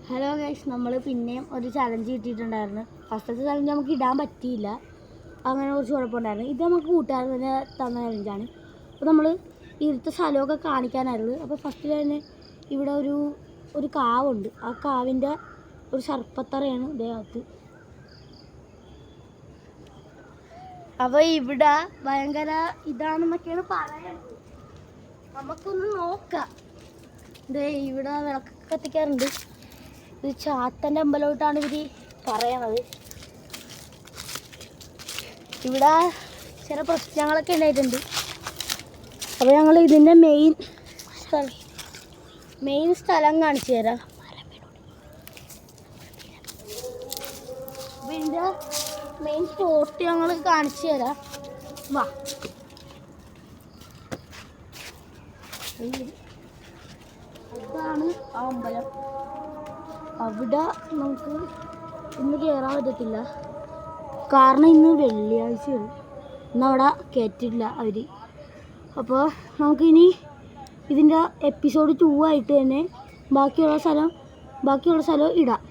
Hello guys, നമ്മൾ പിന്നെയും ഒരു ചലഞ്ച് കിട്ടിയിട്ടുണ്ടായിരുന്നു. ഫസ്റ്റത്തെ ചലഞ്ച് നമുക്ക് ഇടാൻ പറ്റിയില്ല, അങ്ങനെ കുറച്ച് കുഴപ്പമുണ്ടായിരുന്നു. ഇത് നമുക്ക് കൂട്ടുകാർ തന്നെ തന്ന ചലഞ്ചാണ്. അപ്പോൾ നമ്മൾ ഇരുത്ത സ്ഥലമൊക്കെ കാണിക്കാനായിരുന്നു. അപ്പോൾ ഫസ്റ്റിൽ തന്നെ ഇവിടെ ഒരു കാവുണ്ട്. ആ കാവിൻ്റെ ഒരു സർപ്പത്തറയാണ് ഇദ്ദേഹത്ത്. അപ്പോൾ ഇവിടെ ഭയങ്കര ഇതാണെന്നൊക്കെയാണ് പറയുന്നത്. നമുക്കൊന്ന് നോക്കാം. ഇവിടെ വിളക്കൊക്കെ കത്തിക്കാറുണ്ട്. ഇത് ചാത്തൻ്റെ അമ്പലമായിട്ടാണ് ഇവർ പറയണത്. ഇവിടെ ചില പ്രശ്നങ്ങളൊക്കെ ഉണ്ടായിട്ടുണ്ട്. അപ്പോൾ ഞങ്ങൾ ഇതിൻ്റെ മെയിൻ സ്ഥലം കാണിച്ചു തരാം. അപ്പോൾ ഇതിൻ്റെ മെയിൻ സ്പോട്ട് ഞങ്ങൾ കാണിച്ചു തരാം. വാ, അതാണ് ആ അമ്പലം. അവിടെ നമുക്ക് ഇന്ന് കയറാൻ പറ്റത്തില്ല, കാരണം ഇന്ന് വെള്ളിയാഴ്ചയാണ്. ഇന്നവിടെ കയറ്റില്ല അവർ. അപ്പോൾ നമുക്കിനി ഇതിൻ്റെ എപ്പിസോഡ് 2 ആയിട്ട് തന്നെ ബാക്കിയുള്ള സ്ഥലം ഇടാം.